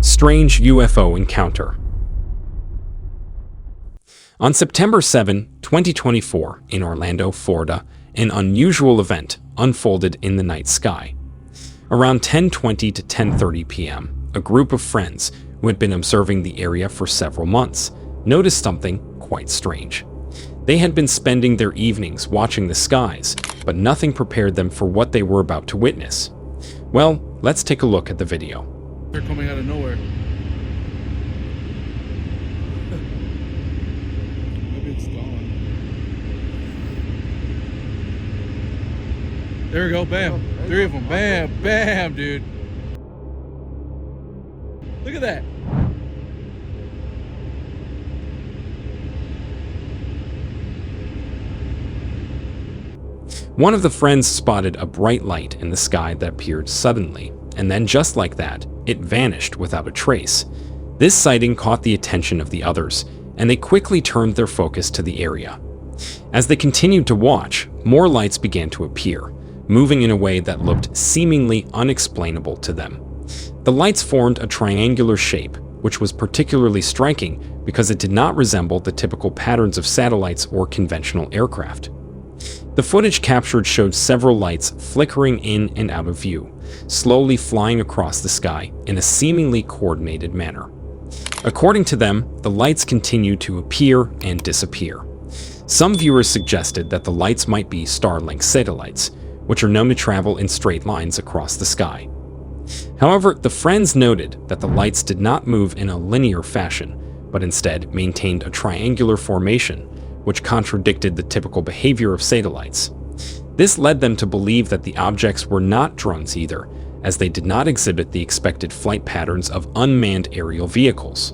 Strange UFO encounter. On September 7, 2024, in Orlando, Florida, an unusual event unfolded in the night sky. Around 10:20 to 10:30 p.m., a group of friends who had been observing the area for several months noticed something quite strange. They had been spending their evenings watching the skies, but nothing prepared them for what they were about to witness. Well, let's take a look at the video. They're coming out of nowhere. Maybe it's gone. There we go, bam. Three of them, bam, bam, dude. Look at that. One of the friends spotted a bright light in the sky that appeared suddenly, and then just like that, it vanished without a trace. This sighting caught the attention of the others, and they quickly turned their focus to the area. As they continued to watch, more lights began to appear, moving in a way that looked seemingly unexplainable to them. The lights formed a triangular shape, which was particularly striking because it did not resemble the typical patterns of satellites or conventional aircraft. The footage captured showed several lights flickering in and out of view, slowly flying across the sky in a seemingly coordinated manner. According to them, the lights continued to appear and disappear. Some viewers suggested that the lights might be Starlink satellites, which are known to travel in straight lines across the sky. However, the friends noted that the lights did not move in a linear fashion, but instead maintained a triangular formation, which contradicted the typical behavior of satellites. This led them to believe that the objects were not drones either, as they did not exhibit the expected flight patterns of unmanned aerial vehicles.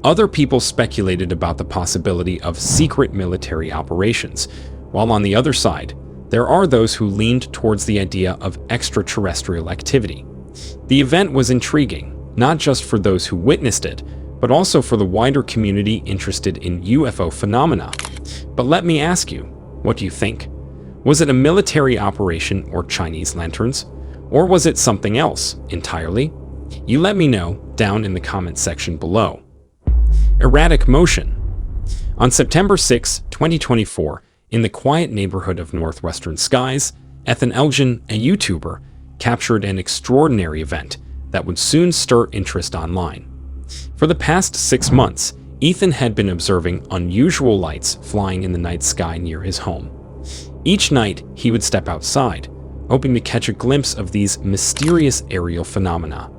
Other people speculated about the possibility of secret military operations, while on the other side, there are those who leaned towards the idea of extraterrestrial activity. The event was intriguing, not just for those who witnessed it, but also for the wider community interested in UFO phenomena. But let me ask you, what do you think? Was it a military operation or Chinese lanterns? Or was it something else entirely? You let me know down in the comment section below. Erratic motion. On September 6, 2024, in the quiet neighborhood of northwestern skies, Ethan Elgin, a YouTuber, captured an extraordinary event that would soon stir interest online. For the past 6 months, Ethan had been observing unusual lights flying in the night sky near his home. Each night, he would step outside, hoping to catch a glimpse of these mysterious aerial phenomena.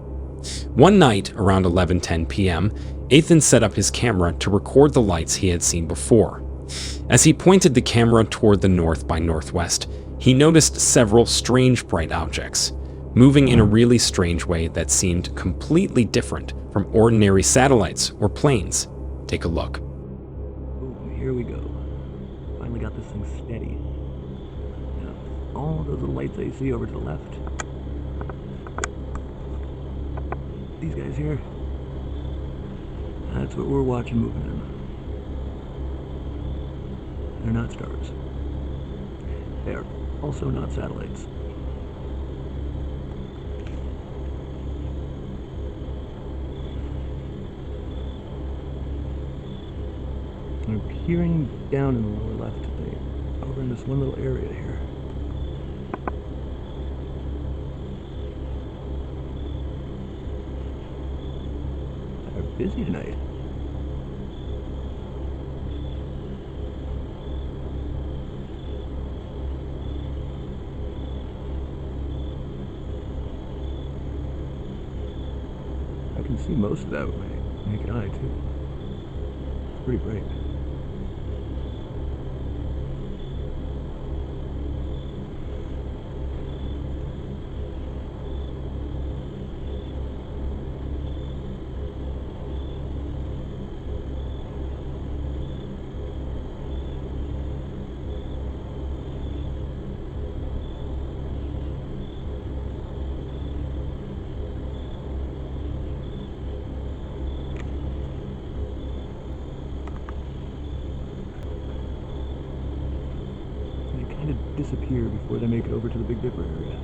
One night, around 11:10 p.m., Ethan set up his camera to record the lights he had seen before. As he pointed the camera toward the north by northwest, he noticed several strange bright objects, moving in a really strange way that seemed completely different from ordinary satellites or planes. Take a look. Oh, here we go. Finally got this thing steady. Now, all those little lights that you see over to the left. These guys here. That's what we're watching moving in. They're not stars. They are also not satellites. I'm peering down in the lower left today, over in this one little area here. They're busy tonight. I can see most of that with my naked eye too. It's pretty bright. Disappear before they make it over to the Big Dipper area.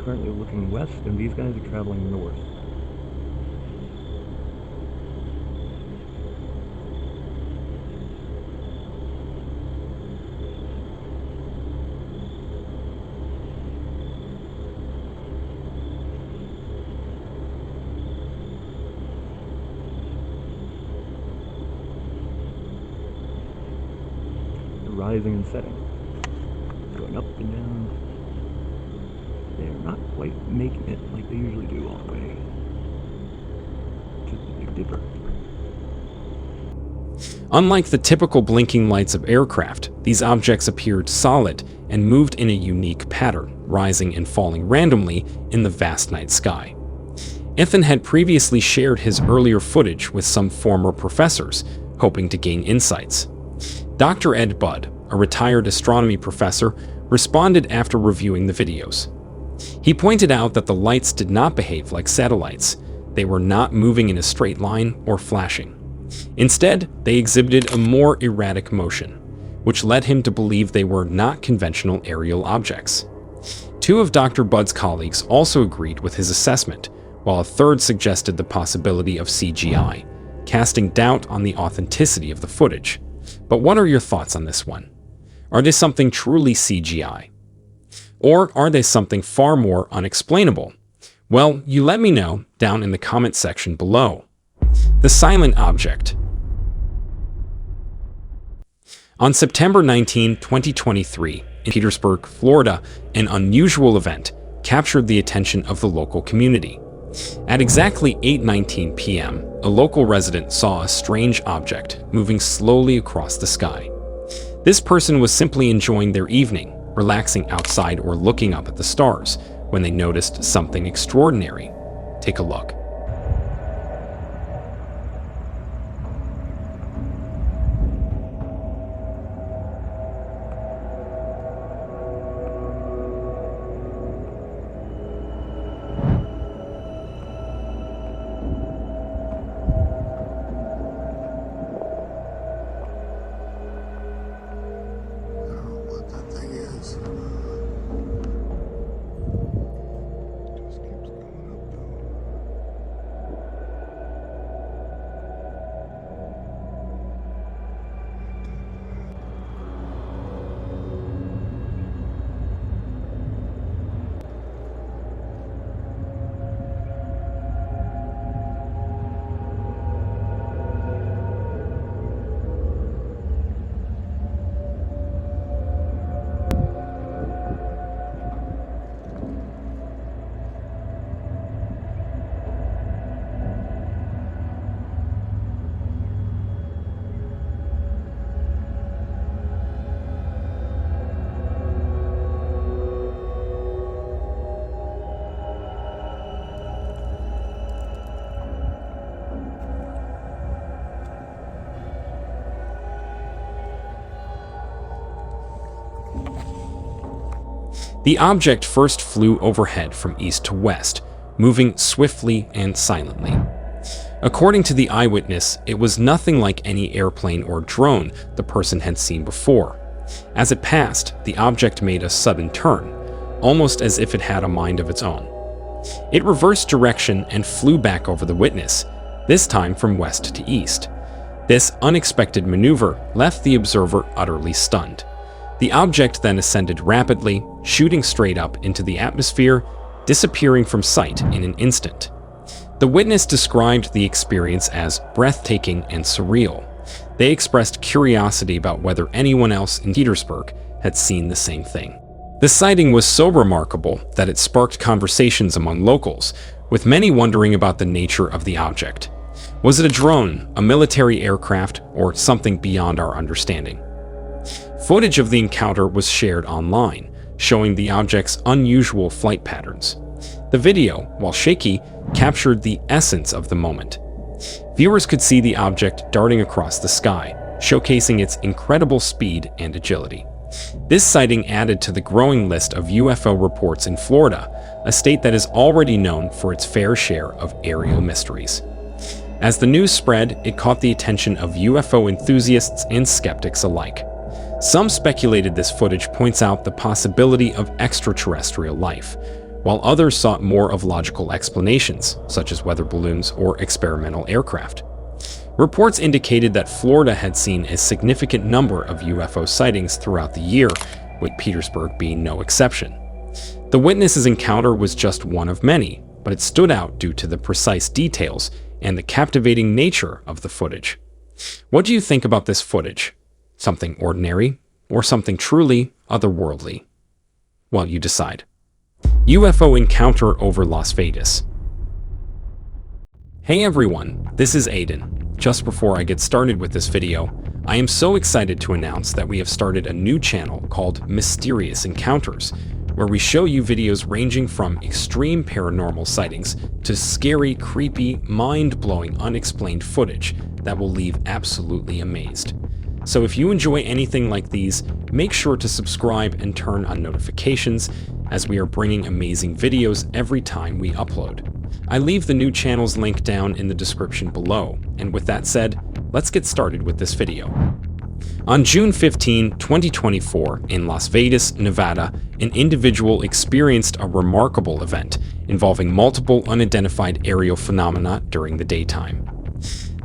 currently looking west, and these guys are traveling north. Rising and setting, going up and down. They're not quite making it like they usually do all the way to the Big Dipper. Unlike the typical blinking lights of aircraft, these objects appeared solid and moved in a unique pattern, rising and falling randomly in the vast night sky. Ethan had previously shared his earlier footage with some former professors, hoping to gain insights. Dr. Ed Budd, a retired astronomy professor, responded after reviewing the videos. He pointed out that the lights did not behave like satellites. They were not moving in a straight line or flashing. Instead, they exhibited a more erratic motion, which led him to believe they were not conventional aerial objects. Two of Dr. Budd's colleagues also agreed with his assessment, while a third suggested the possibility of CGI, casting doubt on the authenticity of the footage. But what are your thoughts on this one? Are they something truly CGI? Or are they something far more unexplainable? Well, you let me know down in the comment section below. The silent object. On September 19, 2023, in Petersburg, Florida, an unusual event captured the attention of the local community. At exactly 8:19 p.m., a local resident saw a strange object moving slowly across the sky. This person was simply enjoying their evening, relaxing outside or looking up at the stars, when they noticed something extraordinary. Take a look. The object first flew overhead from east to west, moving swiftly and silently. According to the eyewitness, it was nothing like any airplane or drone the person had seen before. As it passed, the object made a sudden turn, almost as if it had a mind of its own. It reversed direction and flew back over the witness, this time from west to east. This unexpected maneuver left the observer utterly stunned. The object then ascended rapidly, shooting straight up into the atmosphere, disappearing from sight in an instant. The witness described the experience as breathtaking and surreal. They expressed curiosity about whether anyone else in Petersburg had seen the same thing. The sighting was so remarkable that it sparked conversations among locals, with many wondering about the nature of the object. Was it a drone, a military aircraft, or something beyond our understanding? Footage of the encounter was shared online, showing the object's unusual flight patterns. The video, while shaky, captured the essence of the moment. Viewers could see the object darting across the sky, showcasing its incredible speed and agility. This sighting added to the growing list of UFO reports in Florida, a state that is already known for its fair share of aerial mysteries. As the news spread, it caught the attention of UFO enthusiasts and skeptics alike. Some speculated this footage points out the possibility of extraterrestrial life, while others sought more of logical explanations, such as weather balloons or experimental aircraft. Reports indicated that Florida had seen a significant number of UFO sightings throughout the year, with Petersburg being no exception. The witness's encounter was just one of many, but it stood out due to the precise details and the captivating nature of the footage. What do you think about this footage? Something ordinary or something truly otherworldly? Well, you decide. UFO encounter over Las Vegas. Hey everyone, this is Aiden. Just before I get started with this video, I am so excited to announce that we have started a new channel called Mysterious Encounters, where we show you videos ranging from extreme paranormal sightings to scary, creepy, mind-blowing, unexplained footage that will leave absolutely amazed. So if you enjoy anything like these, make sure to subscribe and turn on notifications, as we are bringing amazing videos every time we upload. I leave the new channel's link down in the description below, and with that said, let's get started with this video. On June 15, 2024, in Las Vegas, Nevada, an individual experienced a remarkable event involving multiple unidentified aerial phenomena during the daytime.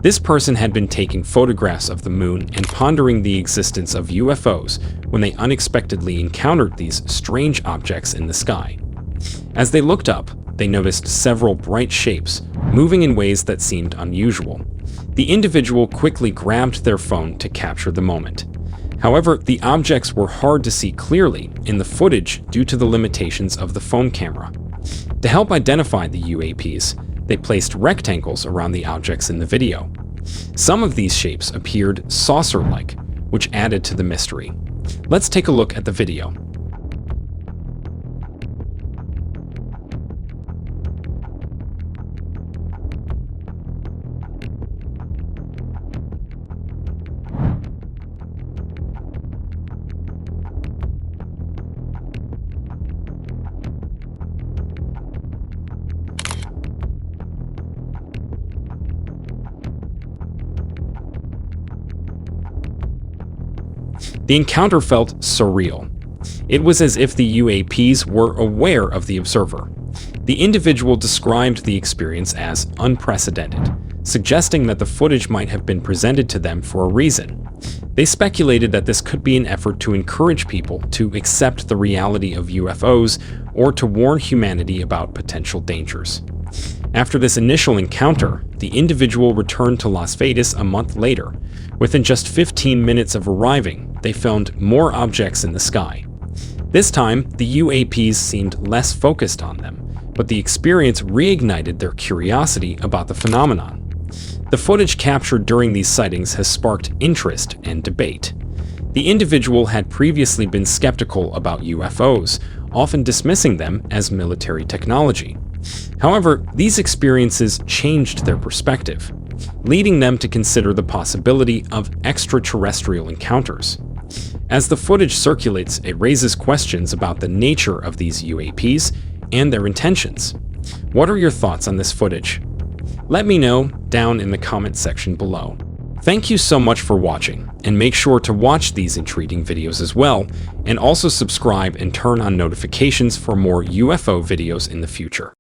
This person had been taking photographs of the moon and pondering the existence of UFOs when they unexpectedly encountered these strange objects in the sky. As they looked up, they noticed several bright shapes moving in ways that seemed unusual. The individual quickly grabbed their phone to capture the moment. However, the objects were hard to see clearly in the footage due to the limitations of the phone camera. To help identify the UAPs, they placed rectangles around the objects in the video. Some of these shapes appeared saucer-like, which added to the mystery. Let's take a look at the video. The encounter felt surreal. It was as if the UAPs were aware of the observer. The individual described the experience as unprecedented, suggesting that the footage might have been presented to them for a reason. They speculated that this could be an effort to encourage people to accept the reality of UFOs or to warn humanity about potential dangers. After this initial encounter, the individual returned to Las Vegas a month later. Within just 15 minutes of arriving, they found more objects in the sky. This time, the UAPs seemed less focused on them, but the experience reignited their curiosity about the phenomenon. The footage captured during these sightings has sparked interest and debate. The individual had previously been skeptical about UFOs, often dismissing them as military technology. However, these experiences changed their perspective, leading them to consider the possibility of extraterrestrial encounters. As the footage circulates, it raises questions about the nature of these UAPs and their intentions. What are your thoughts on this footage? Let me know down in the comment section below. Thank you so much for watching, and make sure to watch these intriguing videos as well, and also subscribe and turn on notifications for more UFO videos in the future.